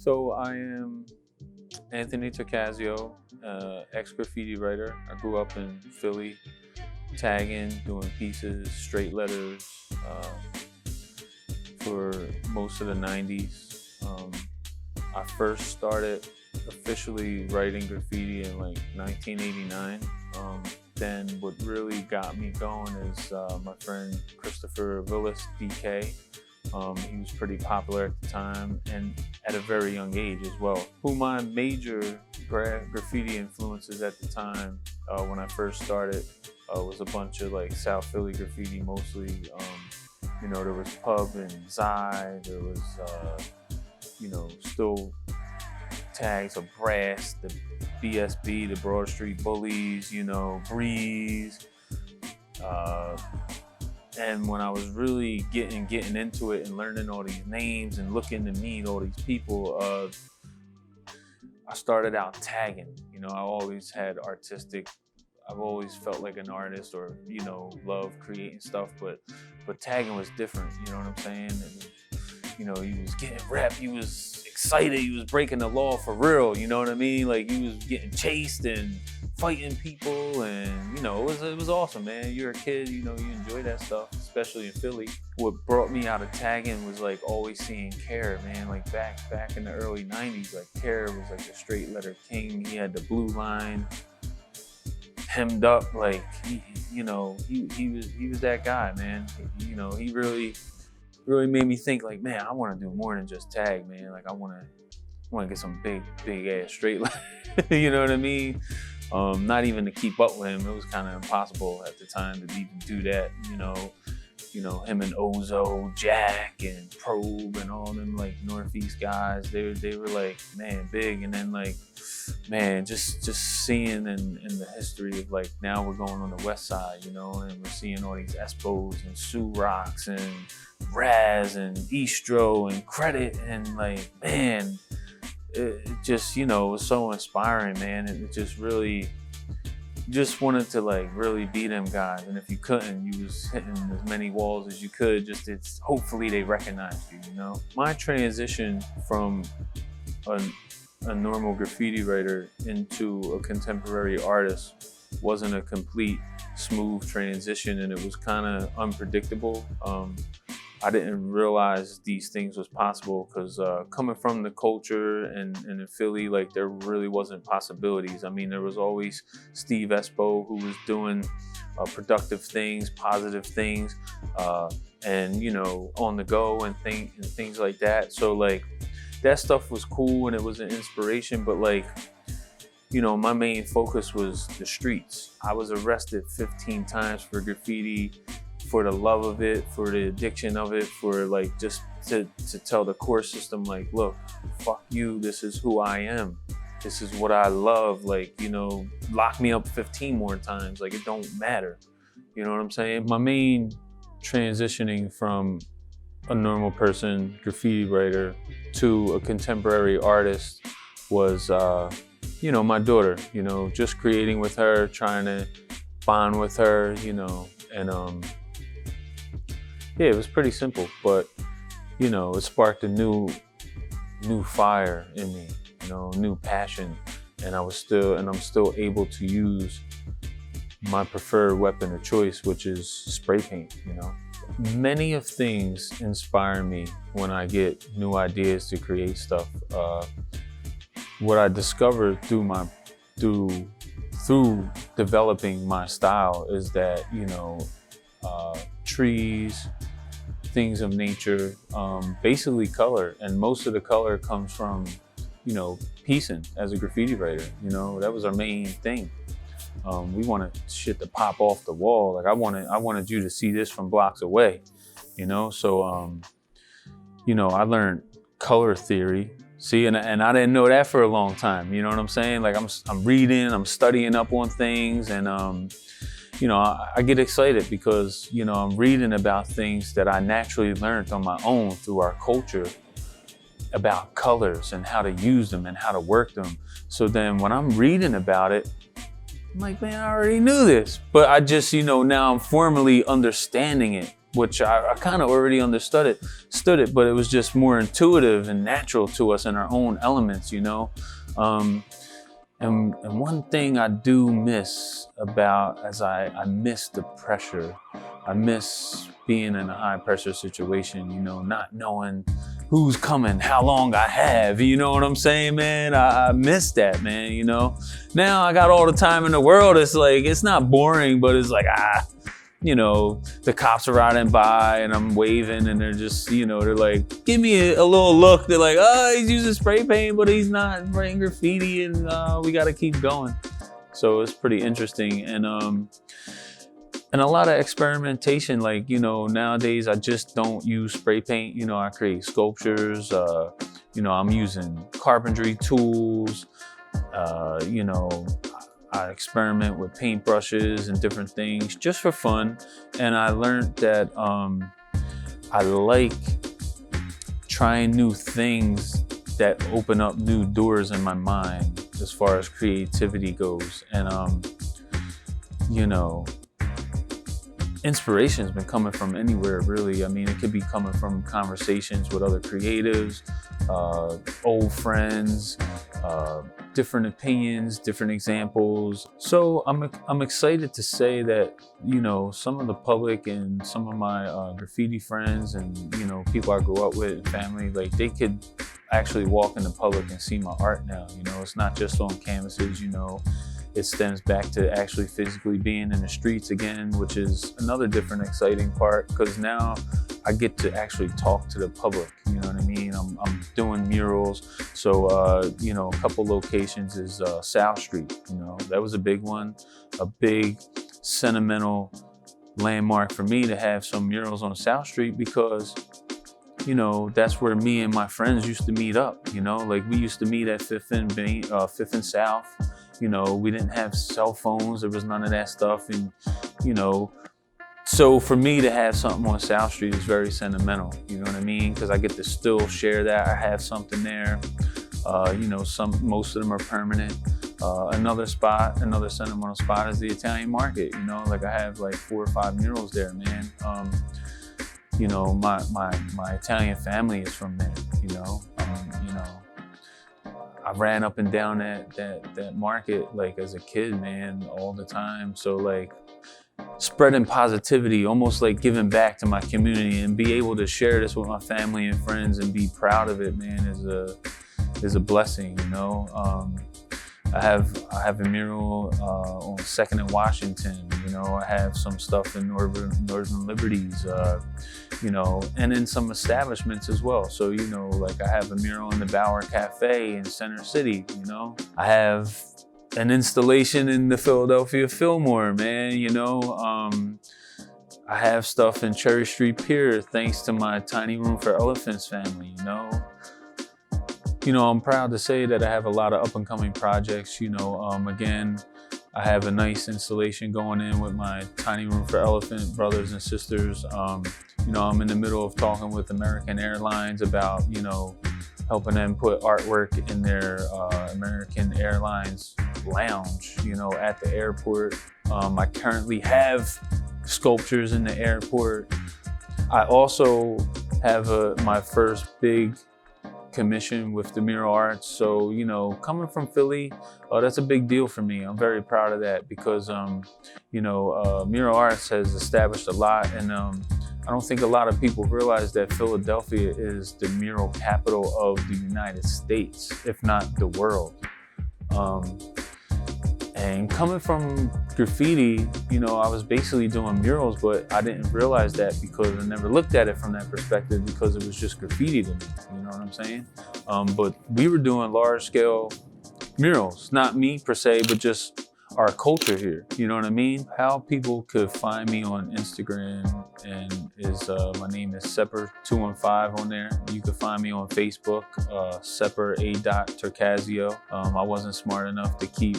So I am Anthony Tocasio, ex-graffiti writer. I grew up in Philly, tagging, doing pieces, straight letters for most of the 90s. I first started officially writing graffiti in like 1989. Then what really got me going is my friend Christopher Villas, DK. He was pretty popular at the time and at a very young age as well. Who my major graffiti influences at the time when I first started was a bunch of like South Philly graffiti mostly. There was Pub and Zai, there was, still tags of Brass, the BSB, the Broad Street Bullies, Breeze. And when I was really getting into it and learning all these names and looking to meet all these people, I started out tagging. I always had I've always felt like an artist or, love creating stuff, but tagging was different, you know what I'm saying? And, he was getting rep, he was excited, he was breaking the law for real, you know what I mean? Like he was getting chased and fighting people, and it was awesome, man. You're a kid, you enjoy that stuff, especially in Philly. What brought me out of tagging was like always seeing Care, man. Like back in the early 90s, like Care was like a straight letter king. He had the blue line hemmed up, like he was that guy, man. He really made me think like, man, I want to do more than just tag, man. Like I want to get some big ass straight line. You know what I mean? Not even to keep up with him. It was kind of impossible at the time to even do that. Him and Ozo, Jack, and Probe, and all them like Northeast guys. They were like, man, big. And then like, man, just seeing in the history of like now we're going on the West Side, and we're seeing all these Espos and Sue Rocks and Raz and Eastro and Credit, and like, man, it just, it was so inspiring, man. And it just really just wanted to like really be them guys. And if you couldn't, you was hitting as many walls as you could. Hopefully they recognized you, My transition from a normal graffiti writer into a contemporary artist wasn't a complete smooth transition, and it was kind of unpredictable. I didn't realize these things was possible because coming from the culture and in Philly, like there really wasn't possibilities. I mean, there was always Steve Espo who was doing productive things, positive things, and on the go and things like that. So like that stuff was cool and it was an inspiration, but like, my main focus was the streets. I was arrested 15 times for graffiti, for the love of it, for the addiction of it, for like just to tell the court system like, look, fuck you, this is who I am. This is what I love. Like, lock me up 15 more times. Like it don't matter. You know what I'm saying? My main transitioning from a normal person, graffiti writer, to a contemporary artist was, my daughter, just creating with her, trying to bond with her, and yeah, it was pretty simple, but it sparked a new fire in me, new passion, and I'm still able to use my preferred weapon of choice, which is spray paint. Many of things inspire me when I get new ideas to create stuff. What I discovered through developing my style is that trees, things of nature, basically color, and most of the color comes from piecing as a graffiti writer. That was our main thing. We wanted shit to pop off the wall. Like I wanted you to see this from blocks away, so I learned color theory. See, and I didn't know that for a long time. You know what I'm saying? Like I'm reading, I'm studying up on things, and I get excited because, I'm reading about things that I naturally learned on my own through our culture about colors and how to use them and how to work them. So then when I'm reading about it, I'm like, man, I already knew this. But I just, now I'm formally understanding it, which I kind of already understood it, but it was just more intuitive and natural to us in our own elements, you know. And one thing I do miss about, I miss the pressure. I miss being in a high pressure situation, you know, not knowing who's coming, how long I have, you know what I'm saying, man? I miss that, man, you know? Now I got all the time in the world. It's like, it's not boring, but it's like, you know, the cops are riding by and I'm waving and they're just, you know, they're like, give me a little look. They're like, oh, he's using spray paint, but he's not writing graffiti, and we got to keep going. So it's pretty interesting. And a lot of experimentation, like, you know, nowadays I just don't use spray paint. You know, I create sculptures, you know, I'm using carpentry tools, you know, I experiment with paintbrushes and different things just for fun. And I learned that I like trying new things that open up new doors in my mind as far as creativity goes. And, you know, inspiration's been coming from anywhere, really. I mean, it could be coming from conversations with other creatives, old friends, different opinions, different examples. So I'm excited to say that, you know, some of the public and some of my graffiti friends and, you know, people I grew up with and family, like, they could actually walk in the public and see my art now. You know, it's not just on canvases, you know. It stems back to actually physically being in the streets again, which is another different exciting part, because now I get to actually talk to the public, you know what I mean? I'm doing murals. So, you know, a couple locations is South Street, you know, that was a big one, a big sentimental landmark for me to have some murals on South Street, because, you know, that's where me and my friends used to meet up, you know, like we used to meet at 5th and South. You know, we didn't have cell phones. There was none of that stuff. And, you know, so for me to have something on South Street is very sentimental. You know what I mean? Because I get to still share that. I have something there. You know, most of them are permanent. Another sentimental spot is the Italian market. You know, like I have like 4 or 5 murals there, man. You know, my Italian family is from there, you know. You know, I ran up and down that market like as a kid, man, all the time. So like spreading positivity, almost like giving back to my community, and be able to share this with my family and friends and be proud of it, man, is a blessing, you know. I have a mural on 2nd and Washington, you know. I have some stuff in Northern Liberties, you know, and in some establishments as well. So, you know, like I have a mural in the Bauer Cafe in Center City, you know. I have an installation in the Philadelphia Fillmore, man, you know. I have stuff in Cherry Street Pier thanks to my Tiny Room for Elephants family, you know. You know, I'm proud to say that I have a lot of up and coming projects, you know. Again, I have a nice installation going in with my Tiny Room for Elephant brothers and sisters. You know, I'm in the middle of talking with American Airlines about, you know, helping them put artwork in their American Airlines lounge, you know, at the airport. I currently have sculptures in the airport. I also have my first big commission with the Mural Arts. So, you know, coming from Philly, that's a big deal for me. I'm very proud of that because, you know, Mural Arts has established a lot, and I don't think a lot of people realize that Philadelphia is the mural capital of the United States, if not the world. And coming from graffiti, you know, I was basically doing murals, but I didn't realize that because I never looked at it from that perspective, because it was just graffiti to me, you know what I'm saying? But we were doing large scale murals, not me per se, but just our culture here, you know what I mean? How people could find me on Instagram and is, my name is Sepper215 on there. You can find me on Facebook, Sepper A. Turcasio. I wasn't smart enough to keep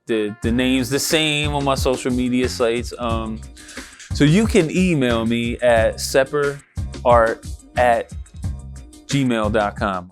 the names the same on my social media sites. So you can email me at sepperart@gmail.com.